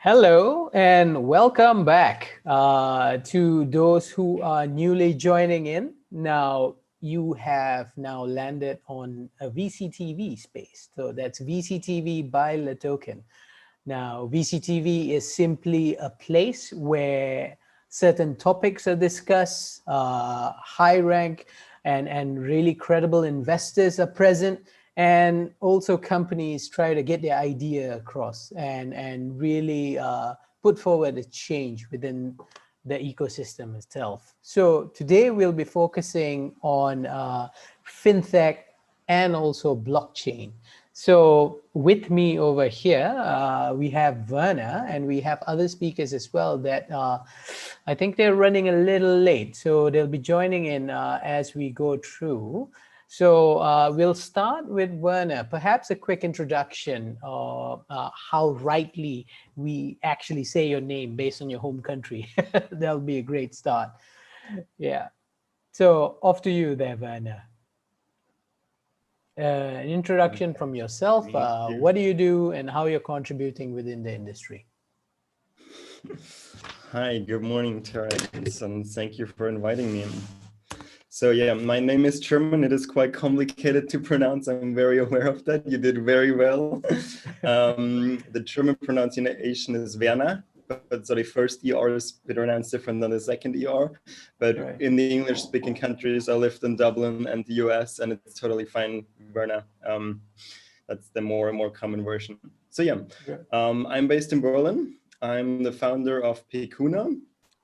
Hello and welcome back to those who are newly joining in. Now, you have now landed on a VCTV space. So that's VCTV by LATOKEN. Now, VCTV is simply a place where certain topics are discussed, high rank and really credible investors are present, and also companies try to get their idea across and really put forward a change within the ecosystem itself. So today we'll be focusing on fintech and also blockchain. So with me over here, we have Werner and we have other speakers as well that I think they're running a little late. So they'll be joining in as we go through. So we'll start with Werner, perhaps a quick introduction of how rightly we actually say your name based on your home country. That'll be a great start. Yeah. So off to you there, Werner. An introduction from yourself. What do you do and how you're contributing within the industry? Hi, good morning, Terence, and thank you for inviting me. So yeah, my name is German. It is quite complicated to pronounce. I'm very aware of that. You did very well. The German pronunciation is Werner, but so the first ER is pronounced different than the second ER. But Right. in the English-speaking countries, I lived in Dublin and the US, and it's totally fine, Werner. That's the more common version. So yeah, I'm based in Berlin. I'm the founder of Pekuna.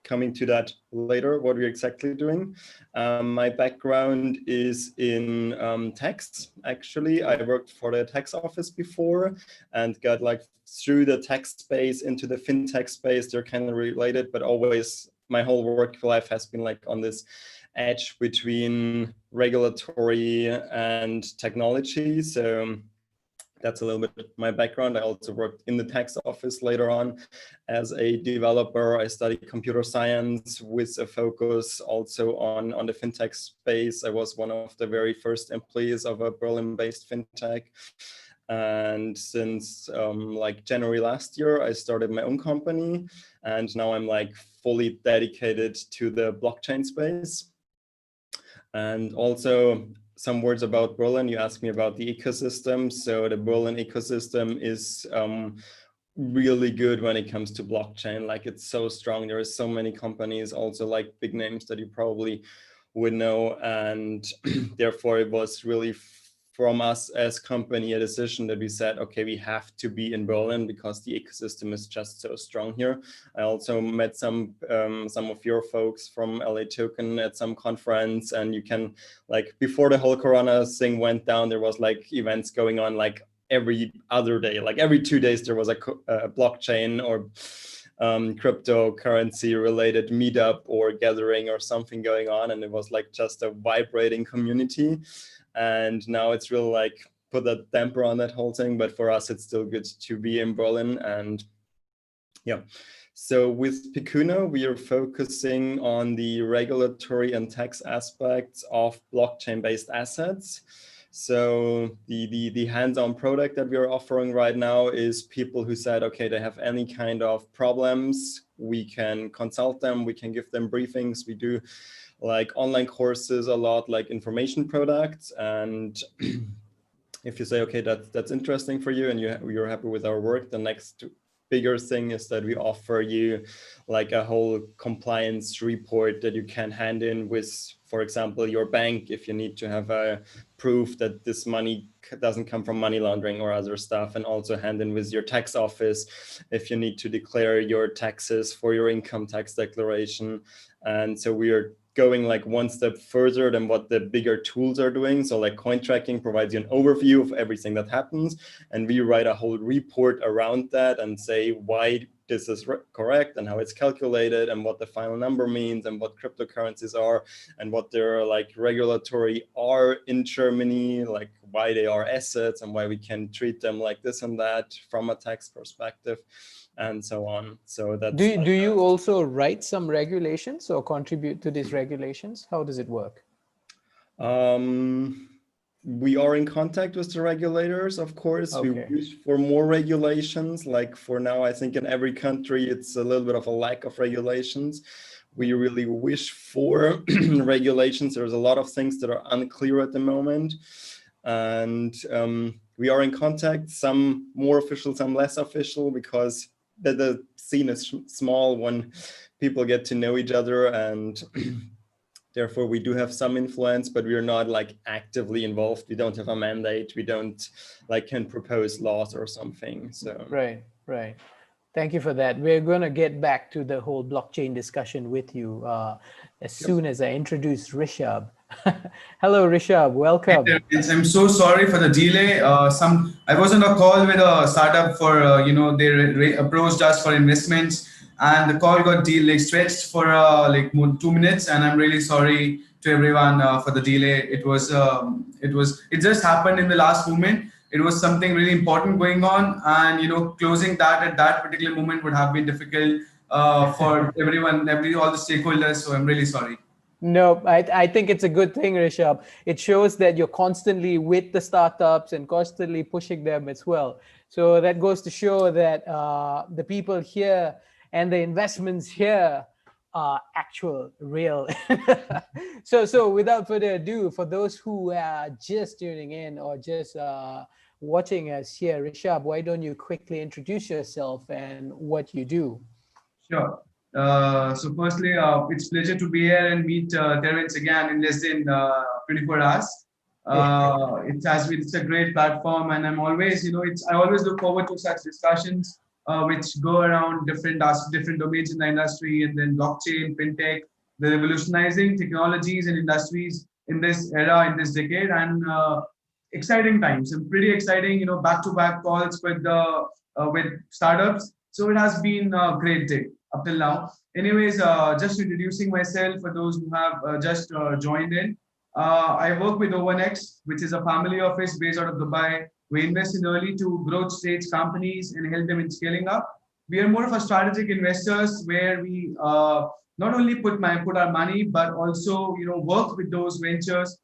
Coming to that later, what we're exactly doing. My background is in tax. Actually, I worked for the tax office before and got like through the tax space into the fintech space. They're kind of related, but always my whole work life has been like on this edge between regulatory and technology. So that's a little bit my background. I also worked in the tax office later on as a developer. I studied computer science with a focus also on the fintech space. I was one of the very first employees of a Berlin-based fintech. And since like January last year, I started my own company. And now I'm like fully dedicated to the blockchain space. And also, some words about Berlin. You asked me about the ecosystem. So the Berlin ecosystem is really good when it comes to blockchain. Like it's so strong. There are so many companies, also like big names that you probably would know. And therefore it was really from us as company a decision that we said, okay, we have to be in Berlin because the ecosystem is just so strong here. I also met some of your folks from LATOKEN at some conference, and you can like before the whole Corona thing went down, there was like events going on like every other day, like every 2 days there was a blockchain or cryptocurrency related meetup or gathering or something going on, and it was like just a vibrating community. And now it's really like put a damper on that whole thing, but for us it's still good to be in Berlin. And yeah, so with Pekuna we are focusing on the regulatory and tax aspects of blockchain-based assets. So the hands-on product that we are offering right now is people who said, okay, they have any kind of problems, we can consult them, we can give them briefings. We do like online courses a lot, like information products. And if you say, okay, that's interesting for you and you're happy with our work, the next bigger thing is that we offer you like a whole compliance report that you can hand in with, for example, your bank, if you need to have a proof that this money doesn't come from money laundering or other stuff, and also hand in with your tax office if you need to declare your taxes for your income tax declaration. And so we are going like one step further than what the bigger tools are doing. So like coin tracking provides you an overview of everything that happens, and we write a whole report around that and say why this is correct and how it's calculated and what the final number means and what cryptocurrencies are and what their like regulatory are in Germany, like why they are assets and why we can treat them like this and that from a tax perspective, and so on. So that's do you also write some regulations or contribute to these regulations? How does it work? we are in contact with the regulators, of course. We Okay. wish for more regulations. Like for now, I think in every country, it's a little bit of a lack of regulations. We really wish for regulations. There's a lot of things that are unclear at the moment. And we are in contact, some more official, some less official, because the scene is small when people get to know each other, and therefore we do have some influence, but we are not like actively involved. We don't have a mandate. We don't like can propose laws or something. So Right, right. Thank you for that. We're going to get back to the whole blockchain discussion with you as soon as I introduce Rishabh. Hello, Rishabh. Welcome. I'm so sorry for the delay. I was on a call with a startup for they approached us for investments, and the call got stretched for like more 2 minutes, and I'm really sorry to everyone for the delay. It just happened in the last moment. It was something really important going on, and closing that at that particular moment would have been difficult for everyone, all the stakeholders. So I'm really sorry. No, I think it's a good thing, Rishabh. It shows that you're constantly with the startups and constantly pushing them as well. So that goes to show that the people here and the investments here are actual, real. So without further ado, for those who are just tuning in or just watching us here, Rishabh, why don't you quickly introduce yourself and what you do? Sure. So firstly, it's a pleasure to be here and meet Terence again in less than 24 hours. It's a great platform, and I'm always, I always look forward to such discussions which go around different domains in the industry, and then blockchain, fintech, the revolutionizing technologies and industries in this era, in this decade, and exciting times and pretty exciting, back-to-back calls with startups. So it has been a great day up till now. Anyways, just introducing myself for those who have just joined in. I work with OneX, which is a family office based out of Dubai. We invest in early to growth stage companies and help them in scaling up. We are more of a strategic investors where we not only put our money, but also work with those ventures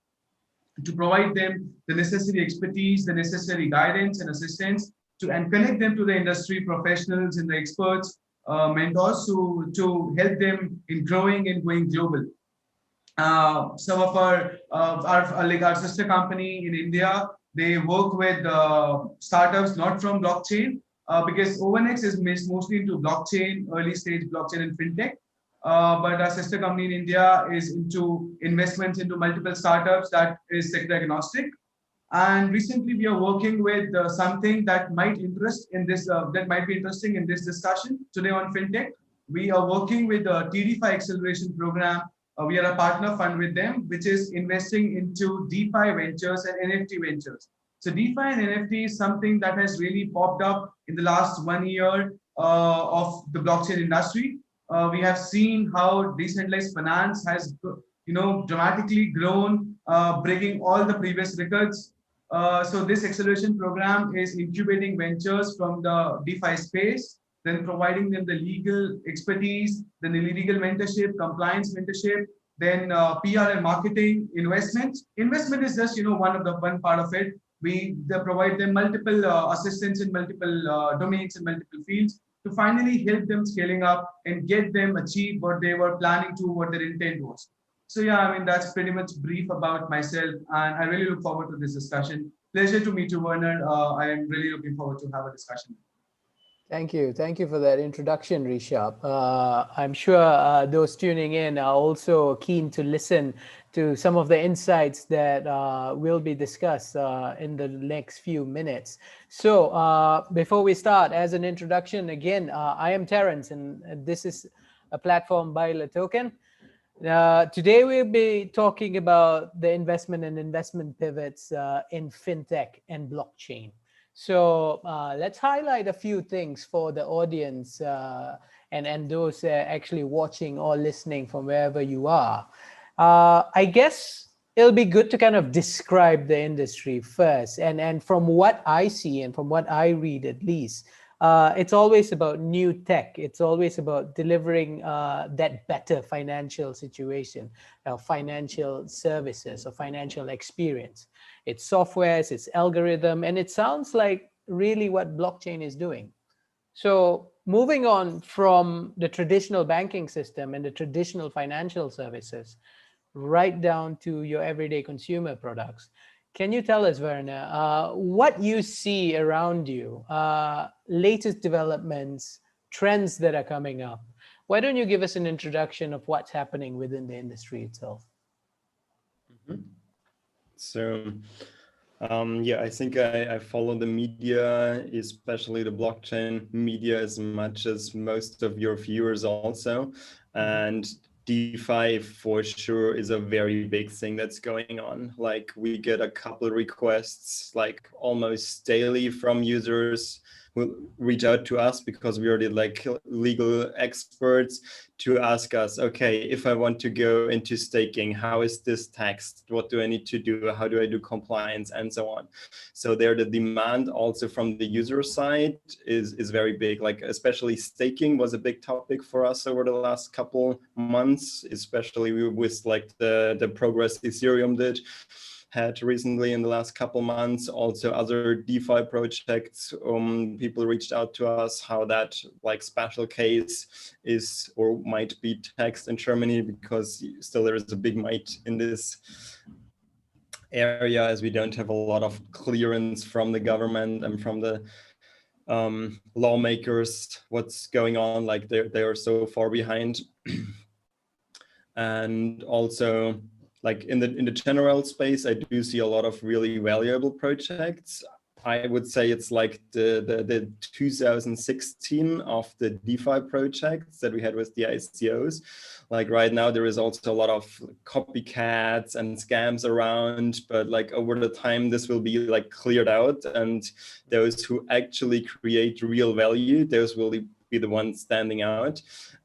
to provide them the necessary expertise, the necessary guidance and assistance and connect them to the industry professionals and the experts, mentors to help them in growing and going global. Some of our sister company in India, they work with startups not from blockchain because OneX is mostly into blockchain, early stage blockchain and fintech. But our sister company in India is into investments into multiple startups that is sector agnostic. And recently, we are working with something that might be interesting in this discussion today on fintech. We are working with the TD5 acceleration program. We are a partner fund with them, which is investing into DeFi ventures and NFT ventures. So DeFi and NFT is something that has really popped up in the last 1 year of the blockchain industry. We have seen how decentralized finance has, dramatically grown, breaking all the previous records. So this acceleration program is incubating ventures from the DeFi space, then providing them the legal expertise, then the legal mentorship, compliance mentorship, then PR and marketing, investments. Investment is just one part of it. They provide them multiple assistance in multiple domains and multiple fields to finally help them scaling up and get them achieve what they were planning to, what their intent was. So yeah, I mean, that's pretty much brief about myself, and I really look forward to this discussion. Pleasure to meet you, Werner. I am really looking forward to have a discussion. Thank you. Thank you for that introduction, Rishabh. I'm sure those tuning in are also keen to listen to some of the insights that will be discussed in the next few minutes. So before we start, as an introduction, again, I am Terence, and this is a platform by LATOKEN. Today we'll be talking about the investment and investment pivots in fintech and blockchain. So let's highlight a few things for the audience and those actually watching or listening from wherever you are. I guess it'll be good to kind of describe the industry first. And from what I see and from what I read at least, it's always about new tech. It's always about delivering that better financial situation, financial services or financial experience. its softwares, its algorithm, and it sounds like really what blockchain is doing. So moving on from the traditional banking system and the traditional financial services, right down to your everyday consumer products. Can you tell us, Werner, what you see around you, latest developments, trends that are coming up? Why don't you give us an introduction of what's happening within the industry itself? So, yeah, I think I follow the media, especially the blockchain media, as much as most of your viewers also. And DeFi for sure is a very big thing that's going on. Like we get a couple requests like almost daily from users who reach out to us because we are the like legal experts to ask us, okay, if I want to go into staking, how is this taxed? What do I need to do? How do I do compliance and so on? So there, the demand also from the user side is very big. Like especially staking was a big topic for us over the last couple months, especially with like the progress Ethereum had recently in the last couple months. Also other DeFi projects, people reached out to us how that like special case is or might be taxed in Germany, because still there is a big might in this area, as we don't have a lot of clearance from the government and from the lawmakers what's going on. Like they are so far behind. And also like in the general space, I do see a lot of really valuable projects. I would say it's like the 2016 of the DeFi projects that we had with the ICOs. Like right now, there is also a lot of copycats and scams around, but like over the time, this will be like cleared out, and those who actually create real value, those will be the ones standing out.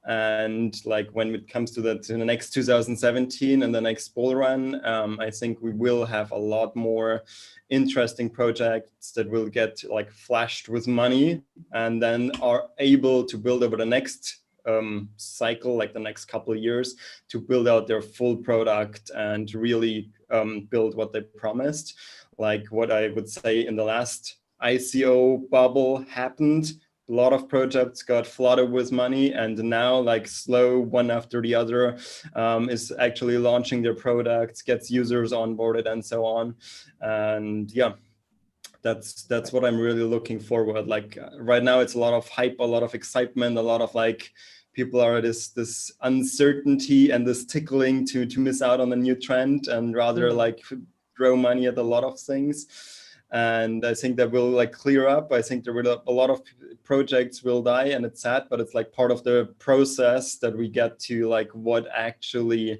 And like when it comes to the next 2017 and the next bull run, I think we will have a lot more interesting projects that will get like flashed with money and then are able to build over the next cycle, like the next couple of years, to build out their full product and really build what they promised. Like what I would say in the last ICO bubble happened, a lot of projects got flooded with money, and now like slow one after the other is actually launching their products, gets users onboarded and so on. And yeah, that's what I'm really looking forward. Like right now it's a lot of hype, a lot of excitement, a lot of like people are this uncertainty and this tickling to miss out on a new trend and rather like throw money at a lot of things. And I think that will like clear up. I think there will a lot of projects will die, and it's sad, but it's like part of the process that we get to like what actually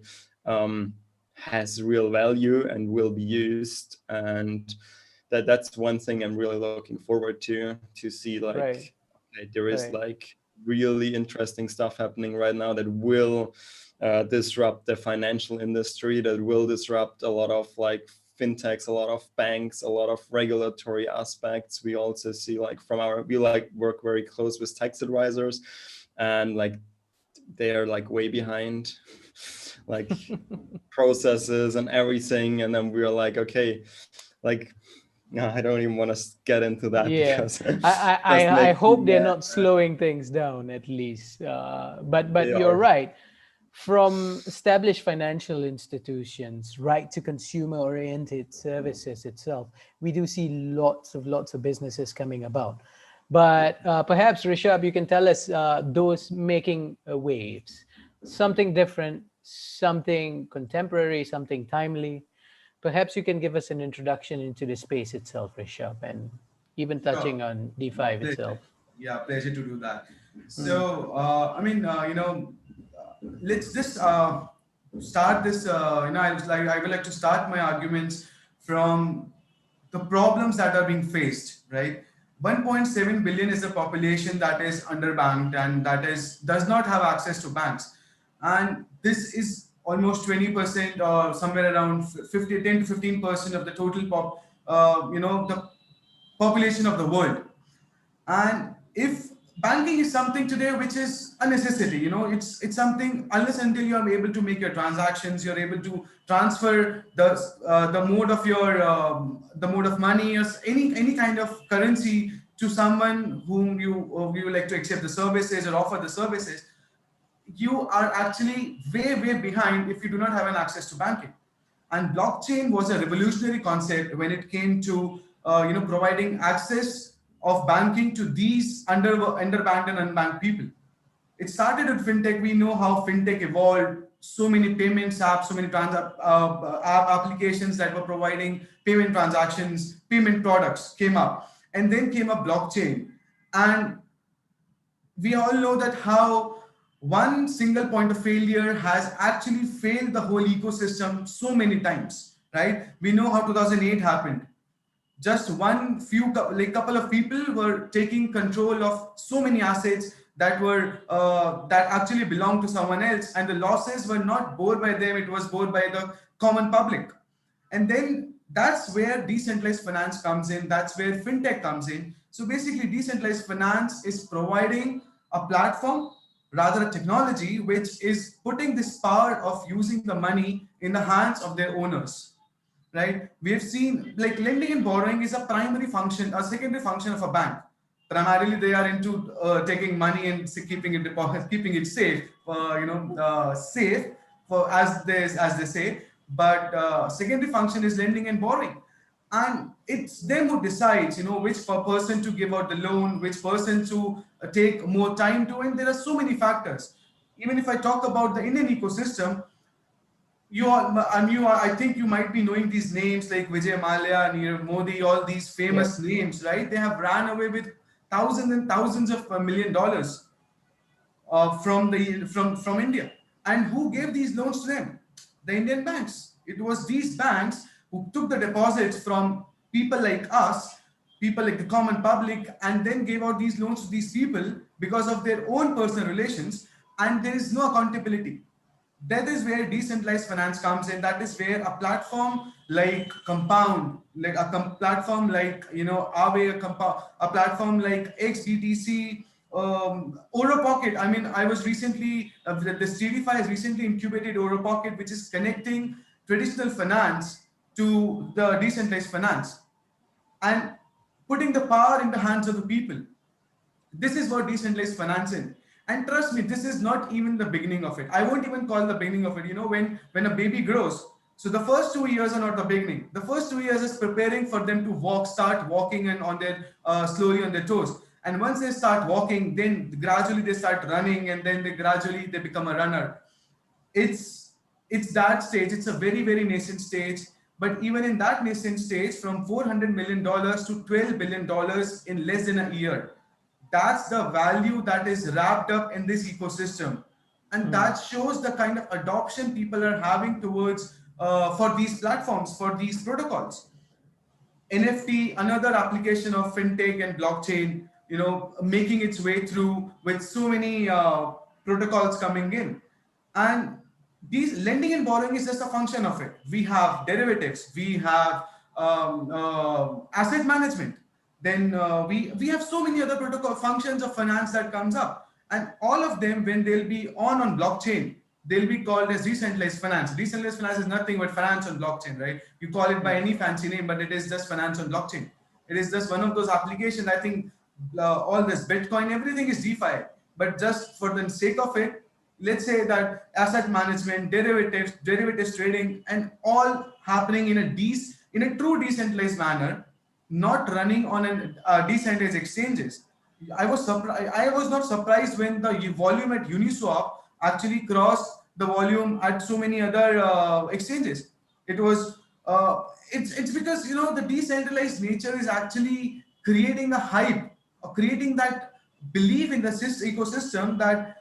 has real value and will be used. And that's one thing I'm really looking forward to see like okay, there is like really interesting stuff happening right now that will disrupt the financial industry, that will disrupt a lot of like fintechs, a lot of banks, a lot of regulatory aspects. We also see like we like work very close with tax advisors, and like they are like way behind like processes and everything. And then we're like, okay, like no, I don't even want to get into that. Yeah, because I hope they're not slowing things down at least. But you're right. From established financial institutions right to consumer-oriented services itself, we do see lots of businesses coming about. But perhaps, Rishabh, you can tell us those making waves, something different, something contemporary, something timely. Perhaps you can give us an introduction into the space itself, Rishabh, and even touching on DeFi itself. Yeah, pleasure to do that. So, I mean, let's just start this. I would like to start my arguments from the problems that are being faced. Right, 1.7 billion is the population that is underbanked and does not have access to banks, and this is almost 20% or somewhere around 10 to 15% of the total the population of the world. And if banking is something today which is a necessity. It's something, unless until you are able to make your transactions, you're able to transfer the mode of your the mode of money or any kind of currency to someone whom you would like to accept the services or offer the services. You are actually way behind if you do not have an access to banking. And blockchain was a revolutionary concept when it came to providing access of banking to these underbanked and unbanked people. It started with fintech. We know how fintech evolved. So many payments apps, so many app applications that were providing payment transactions, payment products came up, and then came up blockchain. And we all know that how one single point of failure has actually failed the whole ecosystem so many times, right? We know how 2008 happened. Just one few couple of people were taking control of so many assets that were that actually belonged to someone else, and the losses were not borne by them, it was borne by the common public. And then that's where decentralized finance comes in, that's where fintech comes in. So basically decentralized finance is providing a platform, rather a technology, which is putting this power of using the money in the hands of their owners, right? We have seen like lending and borrowing is a primary function, a secondary function of a bank. Primarily, they are into taking money and keeping it deposit, keeping it safe, safe for as they say. But secondary function is lending and borrowing, and it's them who decides, which person to give out the loan, which person to take more time to, and there are so many factors. Even if I talk about the Indian ecosystem, I think you might be knowing these names like Vijay Mallya, Nirav Modi, all these famous names, right? They have ran away with thousands and thousands of $1 million from India. And who gave these loans to them? The Indian banks. It was these banks who took the deposits from people like us, people like the common public, and then gave out these loans to these people because of their own personal relations, and there is no accountability. That is where decentralized finance comes in. That is where a platform like Compound, like a platform like Aave, a platform like XBTC, Oro Pocket. I mean, I was recently this TD5 has recently incubated Oro Pocket, which is connecting traditional finance to the decentralized finance and putting the power in the hands of the people. This is what decentralized finance is. And trust me, this is not even the beginning of it. I won't even call the beginning of it. When a baby grows, so the first 2 years are not the beginning. The first 2 years is preparing for them to start walking and on their slowly on their toes. And once they start walking, then gradually they start running, and then they become a runner. It's that stage. It's a very nascent stage. But even in that nascent stage, from $400 million to $12 billion in less than a year, that's the value that is wrapped up in this ecosystem. And that shows the kind of adoption people are having towards for these platforms, for these protocols. NFT, another application of fintech and blockchain, making its way through with so many protocols coming in. And these lending and borrowing is just a function of it. We have derivatives, we have asset management, then we have so many other protocol functions of finance that comes up, and all of them, when they'll be on blockchain, they'll be called as decentralized finance. Decentralized finance is nothing but finance on blockchain, right? You call it by any fancy name, but it is just finance on blockchain. It is just one of those applications. I think all this Bitcoin, everything is DeFi, but just for the sake of it, let's say that asset management, derivatives trading, and all happening in a true decentralized manner, not running on decentralized exchanges. I was not surprised when the volume at Uniswap actually crossed the volume at so many other exchanges. It was it's because the decentralized nature is actually creating a hype, or creating that belief in the ecosystem, that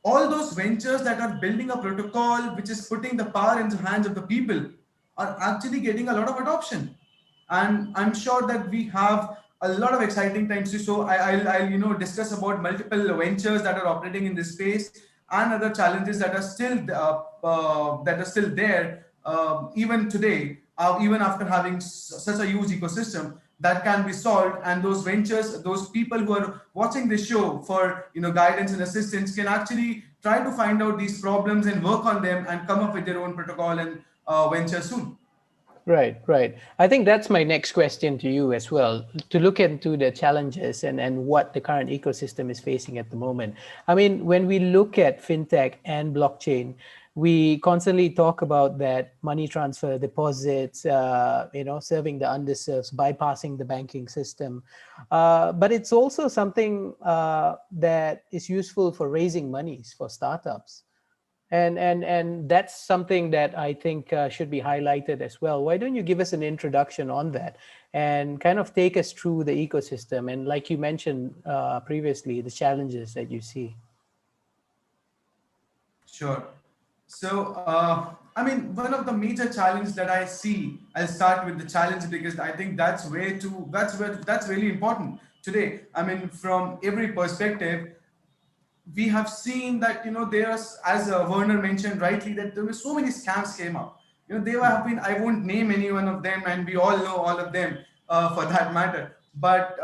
all those ventures that are building a protocol which is putting the power in the hands of the people are actually getting a lot of adoption. And I'm sure that we have a lot of exciting times too. So I'll discuss about multiple ventures that are operating in this space, and other challenges that are still there even today, even after having such a huge ecosystem. that can be solved, and those ventures, those people who are watching this show for guidance and assistance can actually try to find out these problems and work on them and come up with their own protocol and venture soon. Right, right. I think that's my next question to you as well, to look into the challenges and what the current ecosystem is facing at the moment. I mean, when we look at fintech and blockchain, we constantly talk about that money transfer, deposits, serving the underserved, bypassing the banking system. But it's also something that is useful for raising monies for startups. And that's something that I think should be highlighted as well. Why don't you give us an introduction on that and kind of take us through the ecosystem and, like you mentioned previously, the challenges that you see? Sure. So, I mean, one of the major challenges that I see, I'll start with the challenge because I think that's that's really important today. I mean, from every perspective, we have seen that there's, as Werner mentioned rightly, that there were so many scams came up. There have been, I won't name any one of them, and we all know all of them for that matter. But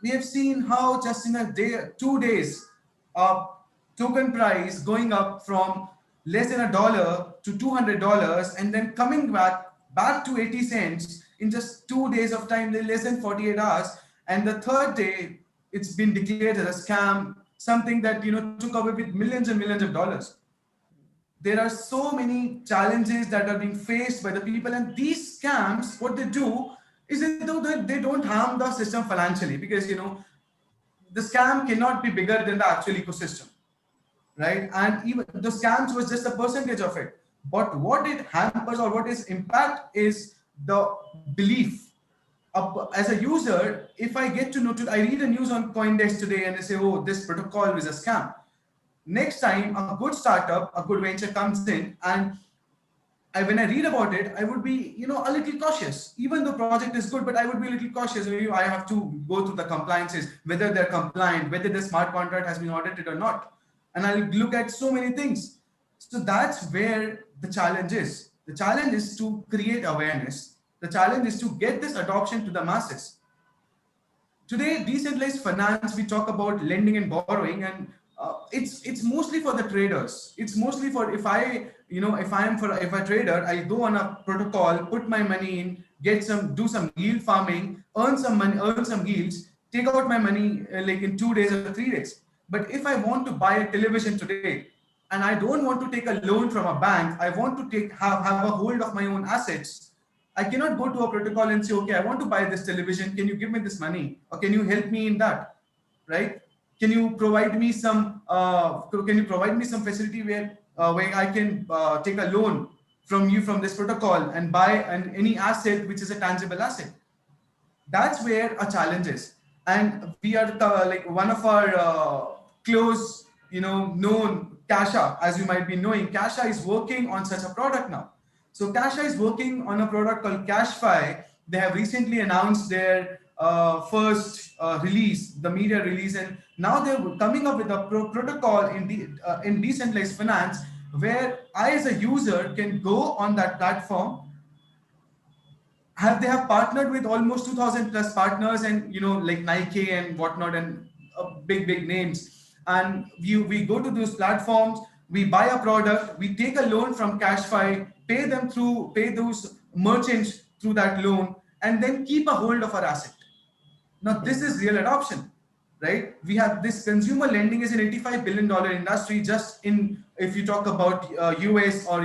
we have seen how just in a day, 2 days, uh, token price going up from less than $1 to $200, and then coming back to 80 cents in just 2 days of time, less than 48 hours. And the third day, it's been declared as a scam, something that took away with millions and millions of dollars. There are so many challenges that are being faced by the people, and these scams, what they do is they don't harm the system financially, because the scam cannot be bigger than the actual ecosystem, right? And even the scams was just a percentage of it. But what it hampers or what is impact is the belief. As a user, if I get to know, I read a news on CoinDesk today and they say, oh, this protocol is a scam. Next time, a good startup, a good venture comes in, and when I read about it, I would be, a little cautious. Even though project is good, but I would be a little cautious. I have to go through the compliances, whether they're compliant, whether the smart contract has been audited or not. And I'll look at so many things. So that's where the challenge is. The challenge is to create awareness. The challenge is to get this adoption to the masses. Today, decentralized finance, we talk about lending and borrowing, and it's mostly for the traders. It's mostly for, if a trader, I go on a protocol, put my money in, do some yield farming, earn some money, earn some yields, take out my money like in 2 days or 3 days. But if I want to buy a television today, and I don't want to take a loan from a bank, I want to have a hold of my own assets. I cannot go to a protocol and say, okay, I want to buy this television. Can you give me this money, or can you help me in that, right? Can you provide me some? Facility where I can take a loan from you from this protocol and buy any asset which is a tangible asset? That's where a challenge is. And we are like one of our close, known Kasha, as you might be knowing, Kasha is working on such a product now. So Kasha is working on a product called CashFi. They have recently announced their first release, the media release, and now they're coming up with a protocol in decentralized finance, where I as a user can go on that platform. They have partnered with almost 2,000 plus partners, and like Nike and whatnot, and big names. And we go to those platforms, we buy a product, we take a loan from CashFi, pay those merchants through that loan, and then keep a hold of our asset. Now this is real adoption, right? We have this consumer lending is an $85 billion industry just in, if you talk about US or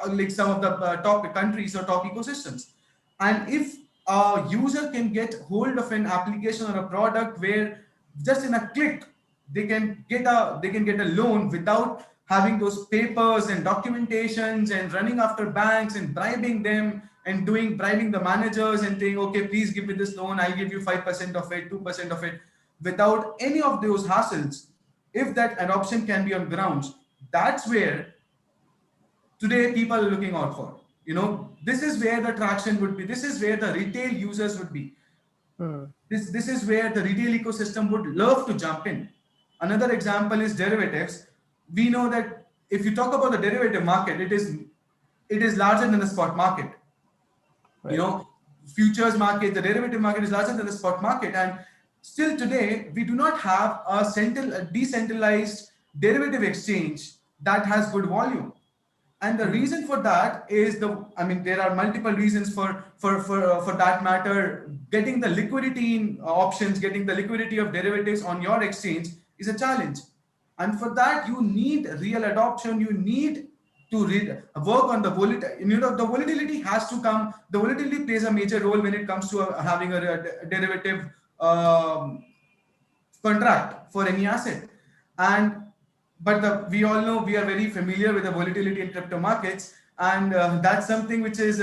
like some of the top countries or top ecosystems. And if a user can get hold of an application or a product where just in a click they can get a loan without having those papers and documentations and running after banks and bribing them and bribing the managers and saying, okay, please give me this loan, I'll give you 5% of it, 2% of it, without any of those hassles. If that adoption can be on grounds, that's where today people are looking out for. This is where the traction would be. This is where the retail users would be. This is where the retail ecosystem would love to jump in. Another example is derivatives. We know that if you talk about the derivative market, it is larger than the spot market. Right. futures market, the derivative market is larger than the spot market. And still today, we do not have a decentralized derivative exchange that has good volume. And the reason for that is there are multiple reasons for that matter. Getting the liquidity in options, getting the liquidity of derivatives on your exchange is a challenge. And for that, you need real adoption. You need to work on the volatility. The volatility has to come. The volatility plays a major role when it comes to having a derivative contract for any asset. But we all know, we are very familiar with the volatility in crypto markets, and that's something which is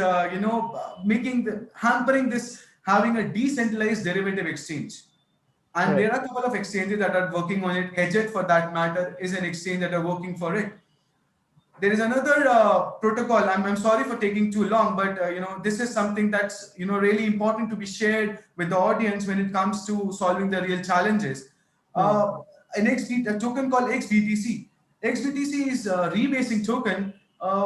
hampering this having a decentralized derivative exchange. And there are a couple of exchanges that are working on it. Hedget, for that matter, is an exchange that are working for it. There is another protocol. I'm sorry for taking too long, but this is something that's really important to be shared with the audience when it comes to solving the real challenges. A token called XBTC. XBTC is a rebasing token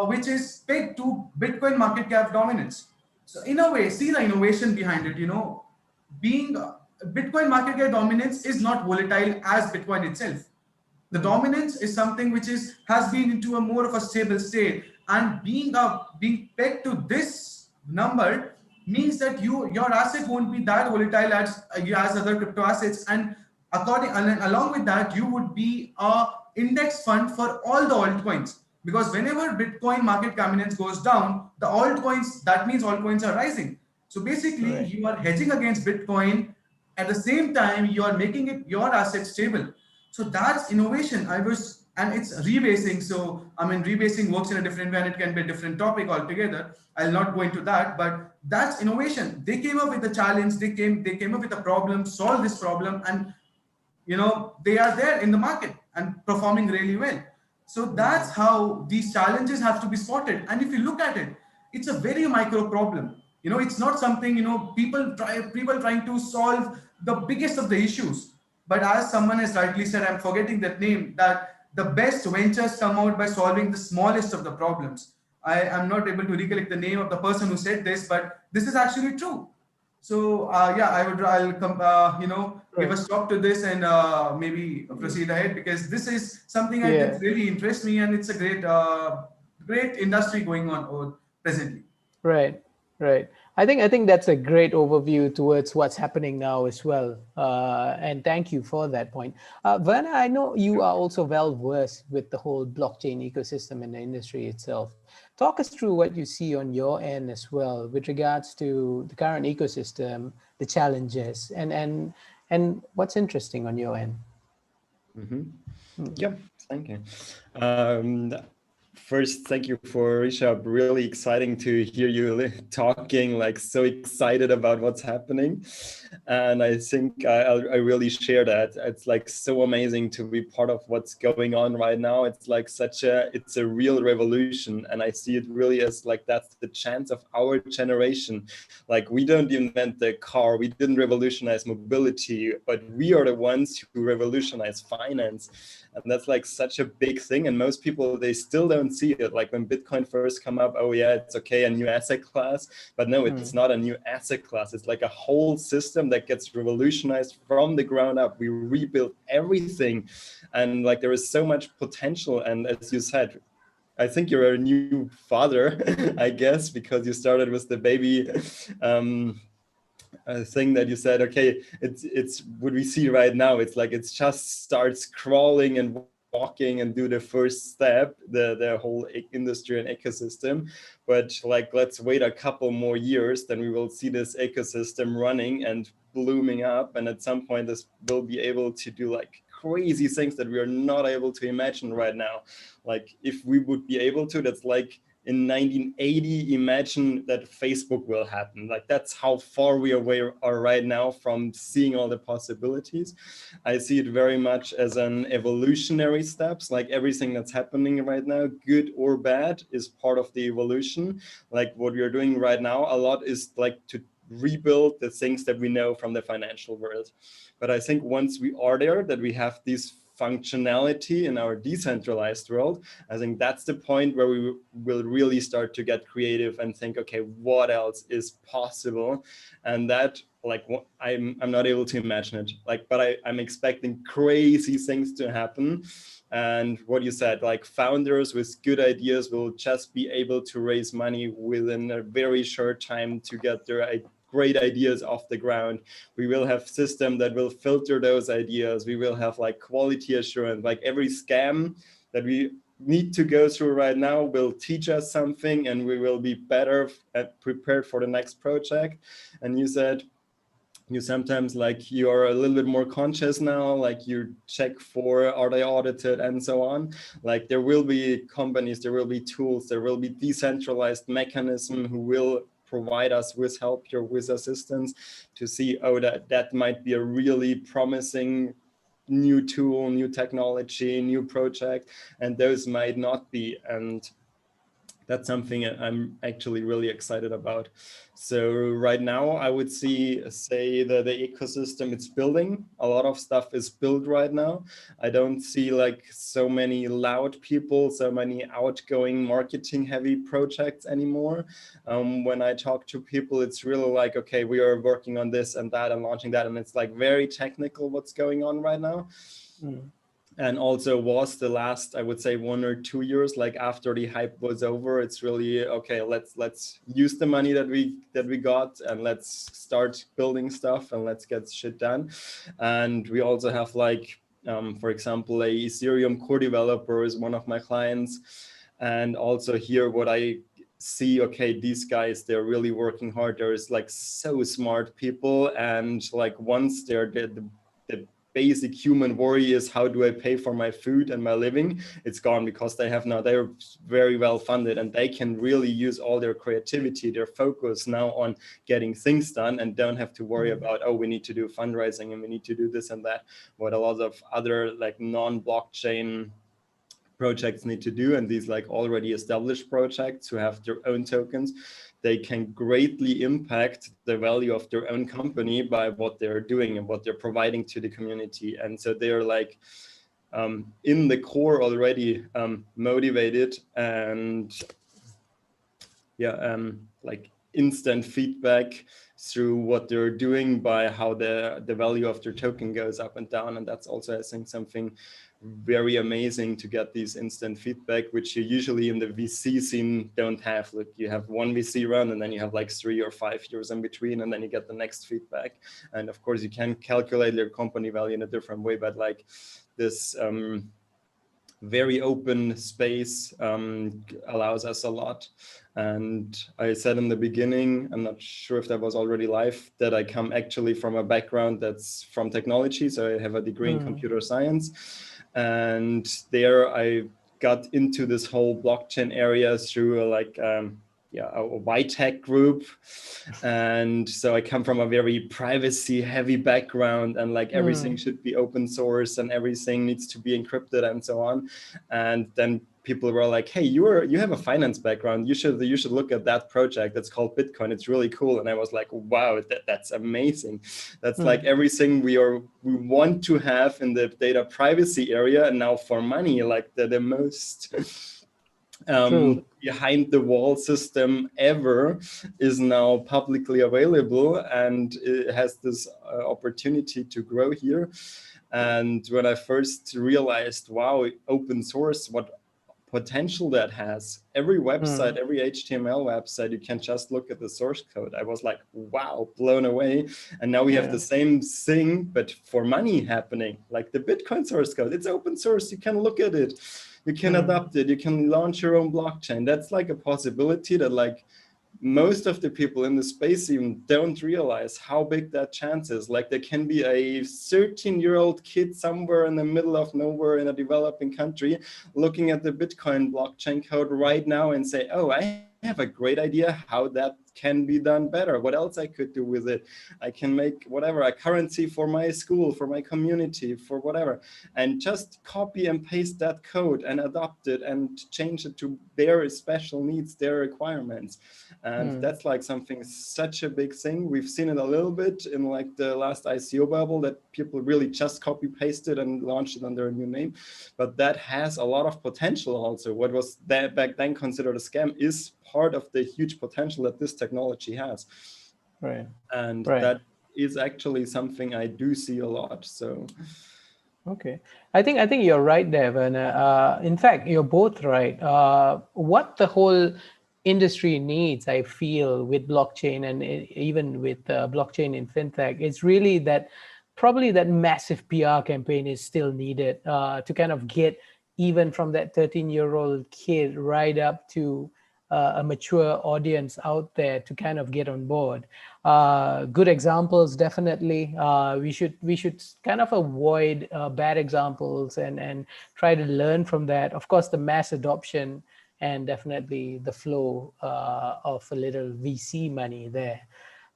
which is pegged to Bitcoin market cap dominance. So in a way, see the innovation behind it. Being Bitcoin market cap dominance is not volatile as Bitcoin itself. The dominance is something which has been into a more of a stable state, and being pegged to this number means that your asset won't be that volatile as other crypto assets, and along with that, you would be a index fund for all the altcoins, because whenever Bitcoin market dominance goes down, the altcoins, that means altcoins are rising. So basically, you are hedging against Bitcoin. At the same time, you are making your asset stable. So that's innovation. And it's rebasing. So rebasing works in a different way, and it can be a different topic altogether. I'll not go into that, but that's innovation. They came up with a challenge. They came up with a problem, solve this problem, and they are there in the market and performing really well. So that's how these challenges have to be spotted. And if you look at it, it's a very micro problem. It's not something, people trying to solve the biggest of the issues. But as someone has rightly said, I'm forgetting that name, that the best ventures come out by solving the smallest of the problems. I am not able to recollect the name of the person who said this, but this is actually true. So I'll give a stop to this and maybe proceed ahead, because this is something that really interests me, and it's a great industry going on presently. Right. I think that's a great overview towards what's happening now as well. And thank you for that point. Werner, I know you are also well versed with the whole blockchain ecosystem and the industry itself. Talk us through what you see on your end as well with regards to the current ecosystem, the challenges, and what's interesting on your end. Yeah, thank you. First, thank you for Rishabh. Really exciting to hear you talking, like so excited about what's happening. And I think I really share that. It's like so amazing to be part of what's going on right now. It's like it's a real revolution. And I see it really as like, that's the chance of our generation. Like, we don't invent the car, we didn't revolutionize mobility, but we are the ones who revolutionize finance. And that's like such a big thing. And most people, they still don't see it. Like when Bitcoin first come up, oh yeah, it's okay, a new asset class. But no, it's not a new asset class. It's like a whole system that gets revolutionized from the ground up. We rebuilt everything. And like there is so much potential. And as you said, I think you're a new father, I guess, because you started with the baby thing that you said, okay, it's what we see right now. It's like it just starts crawling and walking and do the first step, the whole industry and ecosystem. But like, let's wait a couple more years, then we will see this ecosystem running and blooming up. And at some point, this will be able to do like crazy things that we are not able to imagine right now. Like if we would be able to, that's like in 1980, imagine that Facebook will happen. Like that's how far we are right now from seeing all the possibilities. I see it very much as an evolutionary steps, like everything that's happening right now, good or bad, is part of the evolution. Like what we are doing right now, a lot is like to rebuild the things that we know from the financial world. But I think once we are there, that we have these functionality in our decentralized world, I think that's the point where we will really start to get creative and think, okay, what else is possible? And that, like, I'm not able to imagine it, like, but I'm expecting crazy things to happen. And what you said, like, founders with good ideas will just be able to raise money within a very short time to get their great ideas off the ground. We will have system that will filter those ideas. We will have like quality assurance, like every scam that we need to go through right now will teach us something, and we will be better prepared for the next project. And you said, you sometimes, like, you're a little bit more conscious now, like you check for, are they audited and so on. Like, there will be companies, there will be tools, there will be decentralized mechanism who will provide us with help here, with assistance to see, oh, that might be a really promising new tool, new technology, new project, and those might not be. And that's something I'm actually really excited about. So right now, I would say that the ecosystem, it's building. A lot of stuff is built right now. I don't see like so many loud people, so many outgoing marketing heavy projects anymore. When I talk to people, it's really like, okay, we are working on this and that and launching that. And it's like very technical what's going on right now. And also was the last, I would say, 1 or 2 years, like after the hype was over, it's really, okay, let's use the money that we got, and let's start building stuff, and let's get shit done. And we also have like, for example, a Ethereum core developer is one of my clients. And also here, what I see, okay, these guys, they're really working hard. There's like so smart people, and like once they're the basic human worry is, how do I pay for my food and my living? It's gone, because they're very well funded, and they can really use all their creativity, their focus now on getting things done, and don't have to worry about, oh, we need to do fundraising and we need to do this and that, what a lot of other like non-blockchain projects need to do. And these like already established projects who have their own tokens, they can greatly impact the value of their own company by what they're doing and what they're providing to the community. And so they're like in the core already motivated, and like instant feedback through what they're doing by how the value of their token goes up and down. And that's also, I think, something very amazing, to get these instant feedback, which you usually in the VC scene don't have. Like, you have one VC run, and then you have like 3 or 5 years in between, and then you get the next feedback. And of course, you can calculate your company value in a different way, but like this very open space allows us a lot. And I said in the beginning, I'm not sure if that was already live, that I come actually from a background that's from technology. So I have a degree in computer science. And there I got into this whole blockchain area through like a YTech group. And so I come from a very privacy heavy background, and like everything should be open source and everything needs to be encrypted and so on. And then people were like, hey, you have a finance background, you should look at that project that's called Bitcoin, it's really cool. And I was like, wow, that's amazing. That's like everything we want to have in the data privacy area. And now for money, like the most behind the wall system ever is now publicly available, and it has this opportunity to grow here. And when I first realized, wow, open source, what potential that has, every website, every HTML website, you can just look at the source code. I was like, wow, blown away. And now we have the same thing, but for money happening, like the Bitcoin source code, it's open source, you can look at it, you can adopt it, you can launch your own blockchain. That's like a possibility that like most of the people in the space even don't realize how big that chance is. Like, there can be a 13-year-old kid somewhere in the middle of nowhere in a developing country looking at the Bitcoin blockchain code right now and say, oh, I have a great idea how that can be done better. What else I could do with it? I can make whatever, a currency for my school, for my community, for whatever, and just copy and paste that code and adopt it and change it to their special needs, their requirements. And that's like something, such a big thing. We've seen it a little bit in like the last ICO bubble, that people really just copy pasted and launched it under a new name. But that has a lot of potential also. What was that back then considered a scam is part of the huge potential that this technology has. Right. And Right. that is actually something I do see a lot. So okay, I think you're right there, Werner. In fact, you're both right. What the whole industry needs, I feel, with blockchain and even with blockchain in fintech, is really that probably that massive PR campaign is still needed to kind of get even from that 13-year-old kid right up to a mature audience out there to kind of get on board. Good examples, definitely. We should kind of avoid bad examples and try to learn from that. Of course, the mass adoption and definitely the flow of a little VC money there.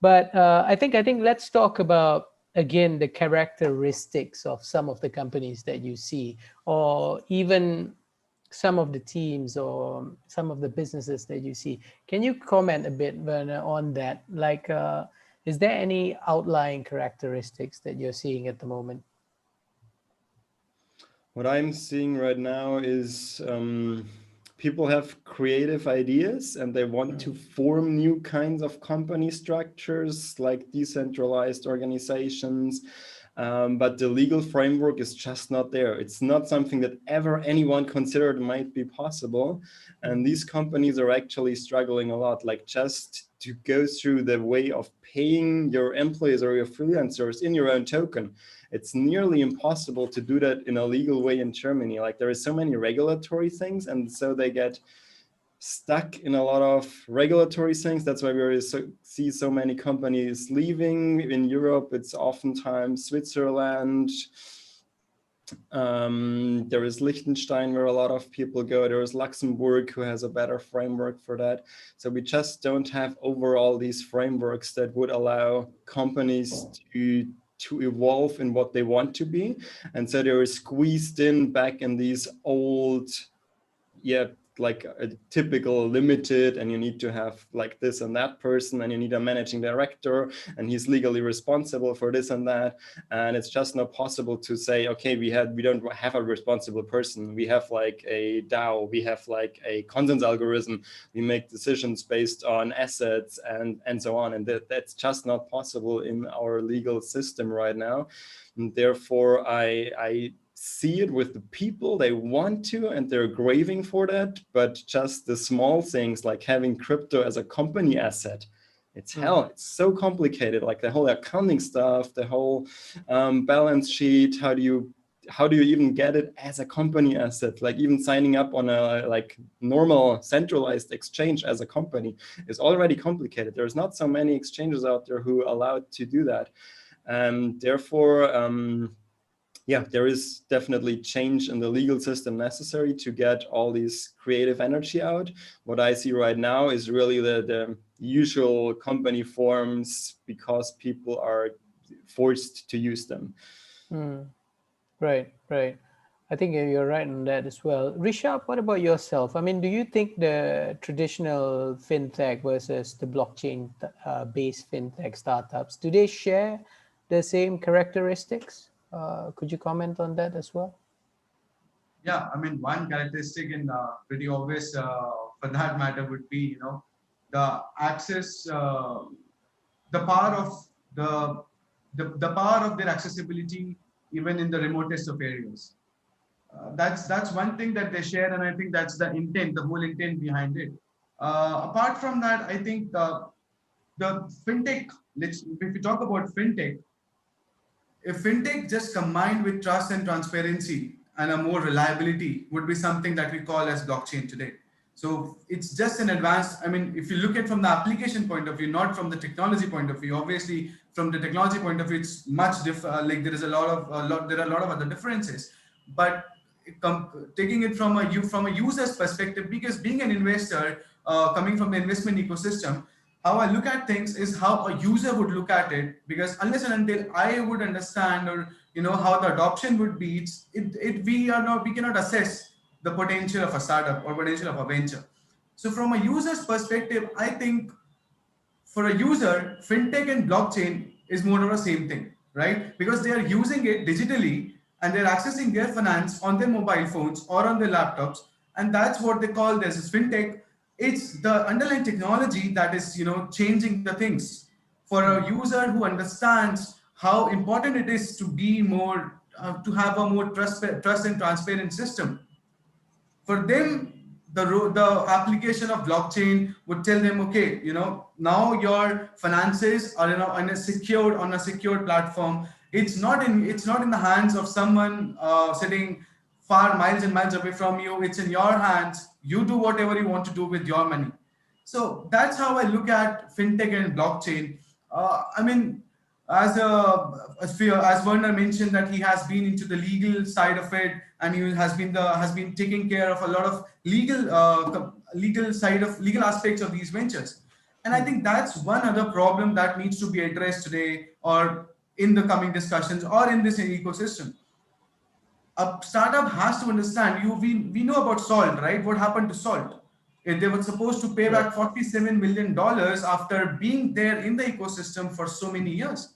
But I think let's talk about again the characteristics of some of the companies that you see, or even some of the teams or some of the businesses that you see. Can you comment a bit, Werner, on that? Like, is there any outlying characteristics that you're seeing at the moment? what I'm seeing right now is people have creative ideas and they want to form new kinds of company structures, like decentralized organizations. But the legal framework is just not there. It's not something that ever anyone considered might be possible. And these companies are actually struggling a lot, like just to go through the way of paying your employees or your freelancers in your own token. It's nearly impossible to do that in a legal way in Germany. Like there is so many regulatory things, and so they get stuck in a lot of regulatory things. That's why we see so many companies leaving. In Europe, it's oftentimes Switzerland. There is Liechtenstein, where a lot of people go. There is Luxembourg, who has a better framework for that. So we just don't have overall these frameworks that would allow companies to evolve in what they want to be. And so they're squeezed in back in these old, like a typical limited, and you need to have like this and that person, and you need a managing director, and he's legally responsible for this and that. And it's just not possible to say, okay, we don't have a responsible person. We have like a DAO, we have like a consensus algorithm. We make decisions based on assets and so on. And that's just not possible in our legal system right now. And therefore, I see it with the people. They want to, and they're craving for that, but just the small things like having crypto as a company asset, it's hell. It's so complicated, like the whole accounting stuff, the whole balance sheet. How do you even get it as a company asset? Like even signing up on a like normal centralized exchange as a company is already complicated. There's not so many exchanges out there who allow to do that. And therefore, there is definitely change in the legal system necessary to get all these creative energy out. What I see right now is really the usual company forms because people are forced to use them. Right. I think you're right on that as well. Rishabh, what about yourself? I mean, do you think the traditional fintech versus the blockchain-based fintech startups, do they share the same characteristics? Could you comment on that as well? Yeah, I mean, one characteristic and pretty obvious for that matter would be, the access, the power of the power of their accessibility even in the remotest of areas. That's one thing that they share, and I think that's the intent, the whole intent behind it. Apart from that, I think the fintech. If we talk about fintech, if fintech just combined with trust and transparency and a more reliability would be something that we call as blockchain today. So it's just an advanced, I mean, if you look at from the application point of view, not from the technology point of view, obviously from the technology point of view, it's much different. Like there is there are a lot of other differences, but taking it from a user's perspective, because being an investor, coming from the investment ecosystem, how I look at things is how a user would look at it, because unless and until I would understand or how the adoption would be, we cannot assess the potential of a startup or potential of a venture. So from a user's perspective, I think for a user, fintech and blockchain is more or the same thing, right? Because they are using it digitally and they're accessing their finance on their mobile phones or on their laptops, and that's what they call this is fintech. It's the underlying technology that is, changing the things. For a user who understands how important it is to be more, to have a more trust and transparent system, for them the application of blockchain would tell them, okay, now your finances are, on a secured platform. It's not in the hands of someone sitting far miles and miles away from you. It's in your hands. You do whatever you want to do with your money. So that's how I look at fintech and blockchain. I mean, as Werner mentioned, that he has been into the legal side of it, and he has been taking care of a lot of legal aspects of these ventures. And I think that's one other problem that needs to be addressed today, or in the coming discussions, or in this ecosystem. A startup has to understand, we know about Salt, right? What happened to Salt? They were supposed to pay back $47 million after being there in the ecosystem for so many years.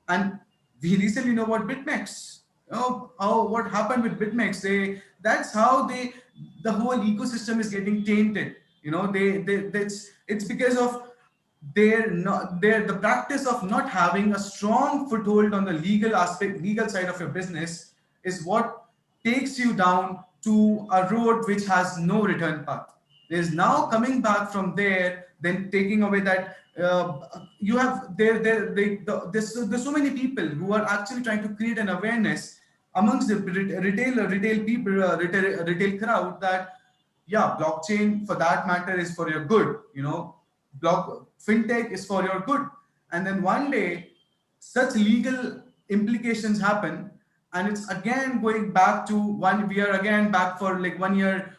And we recently know about BitMEX. What happened with BitMEX? That's how the whole ecosystem is getting tainted. It's because of the practice of not having a strong foothold on the legal side of your business is what takes you down to a road which has no return path. There's now coming back from there, then taking away that you have there's so many people who are actually trying to create an awareness amongst the retail people, retail crowd, that yeah, blockchain for that matter is for your good. Fintech is for your good. And then one day such legal implications happen, and it's again going back to one we are again back for like 1 year.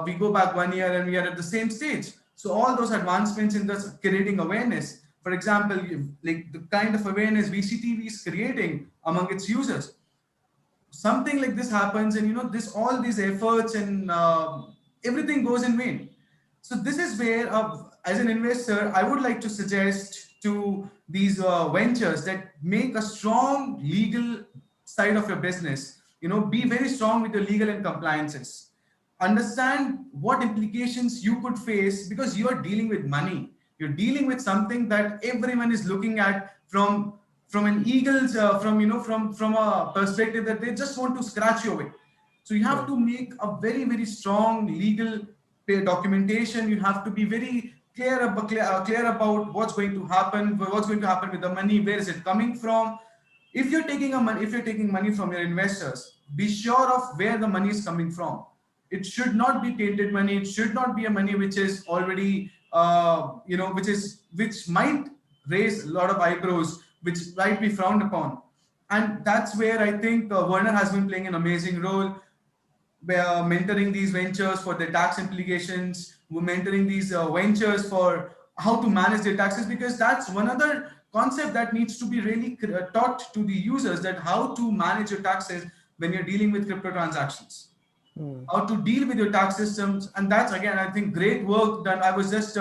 We go back 1 year and we are at the same stage. So all those advancements in this creating awareness, for example, like the kind of awareness VCTV is creating among its users, something like this happens, and this all these efforts and everything goes in vain. So this is where, as an investor, I would like to suggest to these ventures that make a strong legal side of your business. Be very strong with your legal and compliances. Understand what implications you could face, because you are dealing with money. You're dealing with something that everyone is looking at from an eagle's from a perspective that they just want to scratch you away. So you have to make a very, very strong legal documentation. You have to be very clear about what's going to happen with the money, where is it coming from. If you're taking money from your investors, be sure of where the money is coming from. It should not be tainted money. It should not be a money which is already which might raise a lot of eyebrows, which might be frowned upon. And that's where I think Werner has been playing an amazing role, mentoring these ventures for their tax implications. We're mentoring these ventures for how to manage their taxes, because that's one other concept that needs to be really taught to the users, that how to manage your taxes when you're dealing with crypto transactions, how to deal with your tax systems. And that's again, I think, great work done. I was just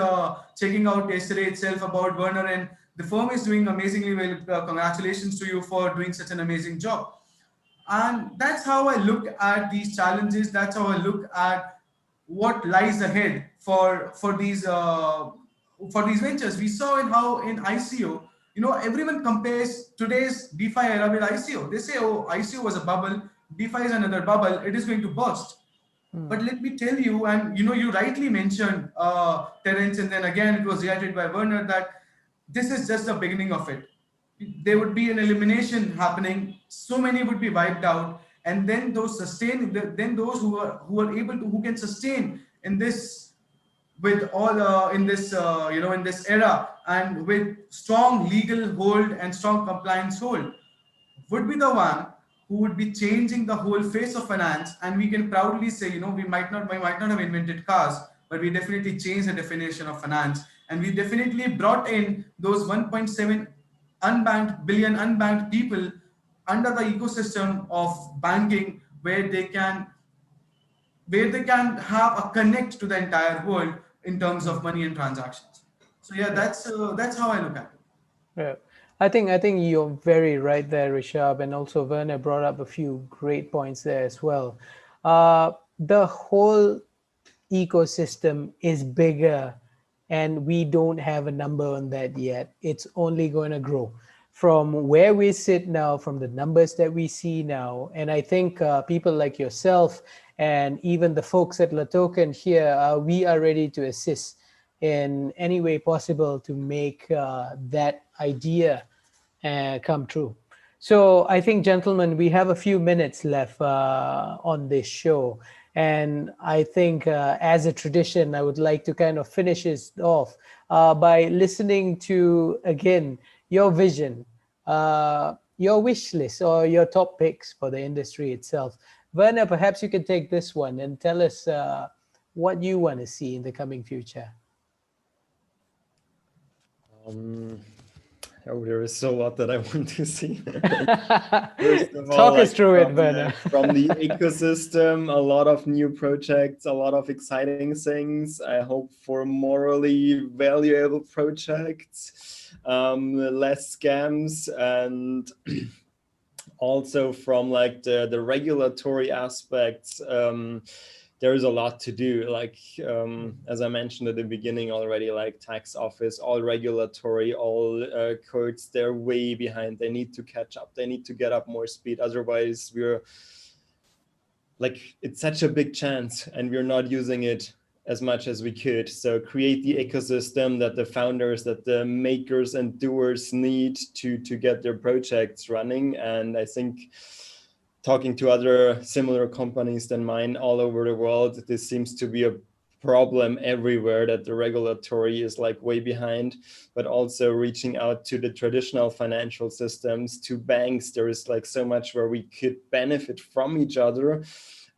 checking out yesterday itself about Werner, and the firm is doing amazingly well. Congratulations to you for doing such an amazing job. And that's how I look at these challenges. That's how I look at what lies ahead for these ventures. We saw in how in ICO, everyone compares today's DeFi era with ICO. They say, oh, ICO was a bubble, DeFi is another bubble, it is going to burst. But let me tell you, and you rightly mentioned, Terence, and then again it was reiterated by Werner, that this is just the beginning of it. There would be an elimination happening. So many would be wiped out, and then those who can sustain in this, with all in this in this era, and with strong legal hold and strong compliance hold, would be the one who would be changing the whole face of finance. And we can proudly say, we might not have invented cars, but we definitely changed the definition of finance, and we definitely brought in those 1.7 billion unbanked people under the ecosystem of banking, where they can have a connect to the entire world, in terms of money and transactions. So yeah, that's how I look at it. Yeah. I think you're very right there, Rishabh, and also Werner brought up a few great points there as well. The whole ecosystem is bigger, and we don't have a number on that yet. It's only going to grow from where we sit now, from the numbers that we see now. And I think people like yourself and even the folks at LATOKEN here, we are ready to assist in any way possible to make that idea come true. So I think, gentlemen, we have a few minutes left on this show. And I think, as a tradition, I would like to kind of finish this off by listening to, again, your vision, your wish list, or your top picks for the industry itself. Werner, perhaps you can take this one and tell us what you want to see in the coming future. Oh, there is so lot that I want to see. First of all, Talk us through it, from Werner. from the ecosystem, a lot of new projects, a lot of exciting things. I hope for morally valuable projects, less scams, and also from like the regulatory aspects. There's a lot to do, like as I mentioned at the beginning already, like tax office, all regulatory, all courts, they're way behind. They need to catch up. They need to get up more speed. Otherwise, we're like, it's such a big chance and we're not using it as much as we could. So create the ecosystem that the founders, that the makers and doers need to get their projects running. And I think, talking to other similar companies than mine all over the world, this seems to be a problem everywhere, that the regulatory is like way behind, but also reaching out to the traditional financial systems, to banks. There is like so much where we could benefit from each other.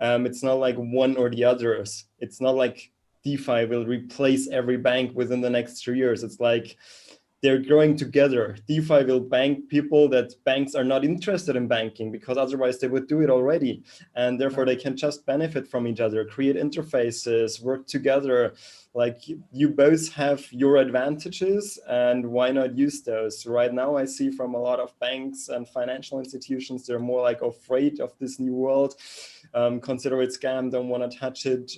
It's not like one or the others. It's not like DeFi will replace every bank within the next 3 years. It's like, they're growing together. DeFi will bank people that banks are not interested in banking, because otherwise they would do it already. And therefore they can just benefit from each other, create interfaces, work together. Like, you both have your advantages, and why not use those? Right now I see from a lot of banks and financial institutions, they're more like afraid of this new world, consider it scam, don't want to touch it.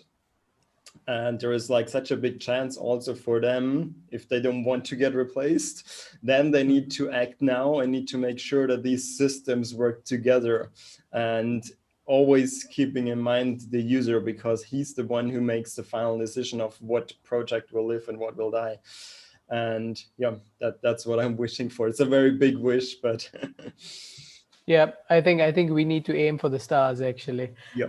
And there is like such a big chance also for them, if they don't want to get replaced, then they need to act now and need to make sure that these systems work together, and always keeping in mind the user, because he's the one who makes the final decision of what project will live and what will die. And yeah, that's what I'm wishing for. It's a very big wish, but Yeah, I think we need to aim for the stars, actually. yeah.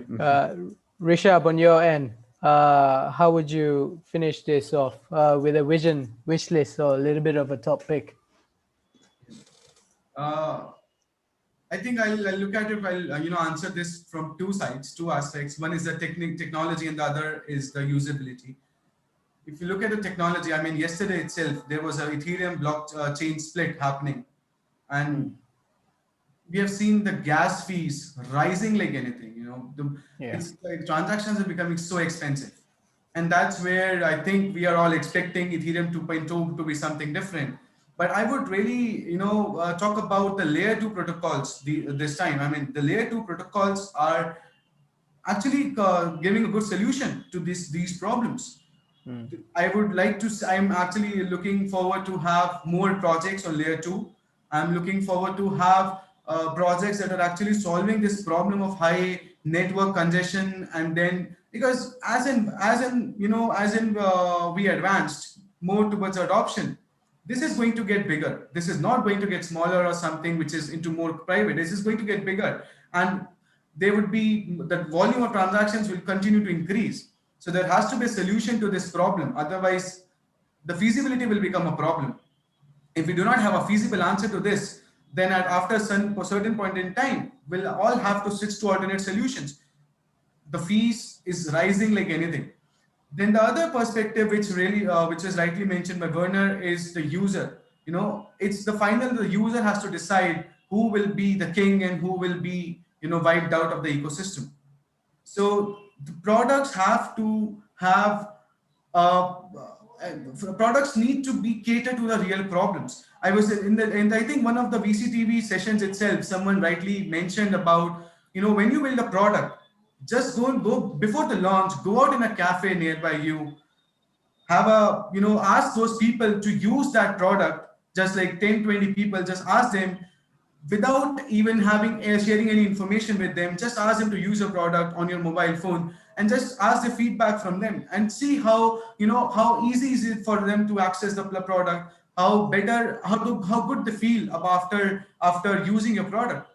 Rishabh, on your end, how would you finish this off with a vision, wish list, or a little bit of a top pick? I think I'll look at it. I'll answer this from two sides, two aspects. One is the technology, and the other is the usability. If you look at the technology, I mean, yesterday itself there was a Ethereum blockchain split happening, and we have seen the gas fees rising like anything. It's like transactions are becoming so expensive, and that's where I think we are all expecting Ethereum 2.2 to be something different. But I would really, talk about the layer 2 protocols this time. I mean, the layer 2 protocols are actually giving a good solution to these problems. I would like to. I'm actually looking forward to have more projects on layer 2. I'm looking forward to have projects that are actually solving this problem of high network congestion. And then, because we advanced more towards adoption, this is going to get bigger. This is not going to get smaller or something which is into more private. This is going to get bigger, and there would be, the volume of transactions will continue to increase. So there has to be a solution to this problem. Otherwise, the feasibility will become a problem. If we do not have a feasible answer to this, then after a certain point in time, we'll all have to switch to alternate solutions. The fees is rising like anything. Then the other perspective, which is rightly mentioned by Werner, is the user. It's the user has to decide who will be the king and who will be, wiped out of the ecosystem. So the products have to have products need to be catered to the real problems. I was in the, and I think one of the VCTV sessions itself, someone rightly mentioned about, when you build a product, just go before the launch, go out in a cafe nearby you, have a, ask those people to use that product, just like 10-20 people, just ask them without even having sharing any information with them, just ask them to use a product on your mobile phone and just ask the feedback from them and see how, how easy is it for them to access the product, how better, how good they feel after using your product,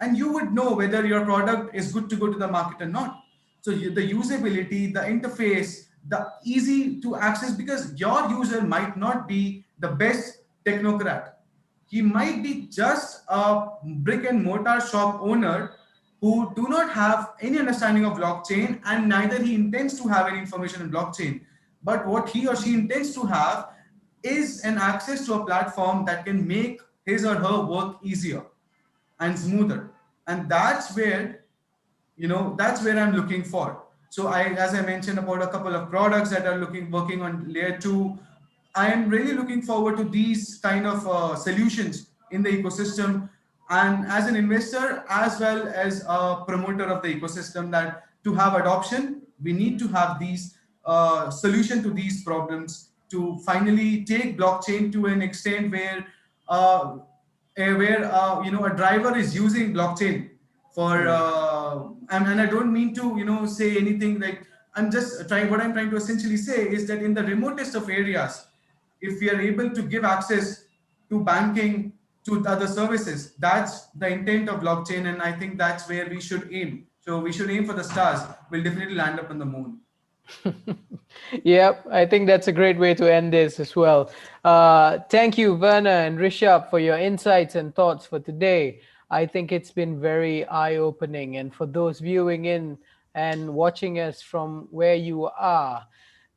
and you would know whether your product is good to go to the market or not. So the usability, the interface, the easy to access, because your user might not be the best technocrat. He might be just a brick and mortar shop owner who do not have any understanding of blockchain, and neither he intends to have any information on blockchain. But what he or she intends to have is an access to a platform that can make his or her work easier and smoother. And that's where I'm looking for. So as I mentioned about a couple of products that are working on layer 2, I am really looking forward to these kind of solutions in the ecosystem, and as an investor as well as a promoter of the ecosystem, that to have adoption we need to have these solution to these problems, to finally take blockchain to an extent where a driver is using blockchain for and I don't mean to say anything like, I'm just trying, what I'm trying to essentially say is that in the remotest of areas, if we are able to give access to banking, to other services, that's the intent of blockchain, and I think that's where we should aim. So we should aim for the stars. We'll definitely land up on the moon. Yep, I think that's a great way to end this as well. Thank you, Werner and Rishabh, for your insights and thoughts for today. I think it's been very eye-opening. And for those viewing in and watching us from where you are,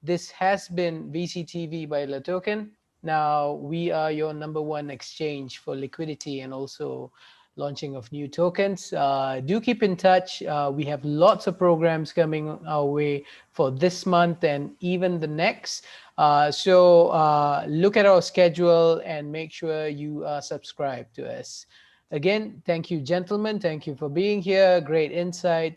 this has been VCTV by LATOKEN. Now, we are your #1 exchange for liquidity and also launching of new tokens. Do keep in touch. We have lots of programs coming our way for this month and even the next. So look at our schedule and make sure you subscribe to us. Again, thank you, gentlemen. Thank you for being here. Great insights.